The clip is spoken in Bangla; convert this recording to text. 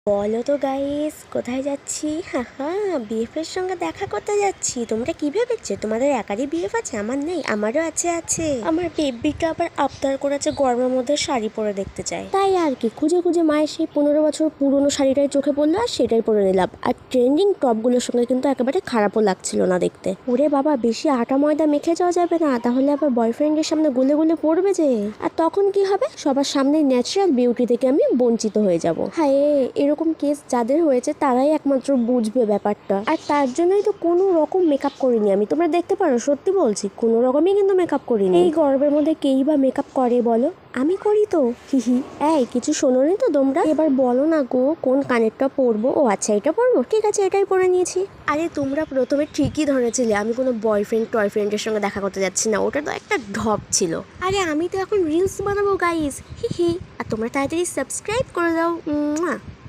বলো তো গাইস, কোথায় যাচ্ছি? বিএফের সঙ্গে দেখা করতে যাচ্ছি। তোমরা কি ভেবেছো তোমাদের একারই বিএফ আছে? আমার নেই, আমারও আছে। আমার বেবিকে আবার আবদার করেছে গরমের মধ্যে শাড়ি পরে দেখতে চায়, তাই আর কি খুঁজে খুঁজে মায়ের সেই 15 বছর পুরনো শাড়িটাই চোখে পড়লো আর সেটাই পরে নিলাম। আর ট্রেন্ডিং টপগুলোর সঙ্গে কিন্তু একেবারে খারাপও লাগছিল না দেখতে। ওরে বাবা, বেশি আটা ময়দা মেখে যাওয়া যাবে না, তাহলে আবার বয়ফ্রেন্ডের সামনে গুলে গুলে পড়বে যে। আর তখন কি হবে, সবার সামনে ন্যাচারাল বিউটি থেকে আমি বঞ্চিত হয়ে যাব। হ্যাঁ, এরকম কেস যাদের হয়েছে তারাই একমাত্র বুঝবে ব্যাপারটা। আর তার জন্যই তো কোনো রকম মেকআপ করিনি আমি। তোমরা দেখতে পারো, সত্যি বলছি, কোনো রকমই কিন্তু মেকআপ করিনি। এই গরমের মধ্যে কেই বা মেকআপ করে বলো? আমি করি তো। হিহি। এই কিছু শোনোনি তো তোমরা? এবার বলো না গো, কোন কানেরটা পরবো? ও আচ্ছা, এটা পরবো, ঠিক আছে, এটাই পরে নিয়েছি। আরে তোমরা প্রথমে ঠিকই ধরেছিলে আমি কোনো বয়ফ্রেন্ড টয়ফ্রেন্ডের সঙ্গে দেখা করতে যাচ্ছি না, ওটা তো একটা ঢপ ছিল। আরে আমি তো এখন রিলস বানাবো গাইস, হিহি। আর তোমরা তাড়াতাড়ি সাবস্ক্রাইব করে দাও।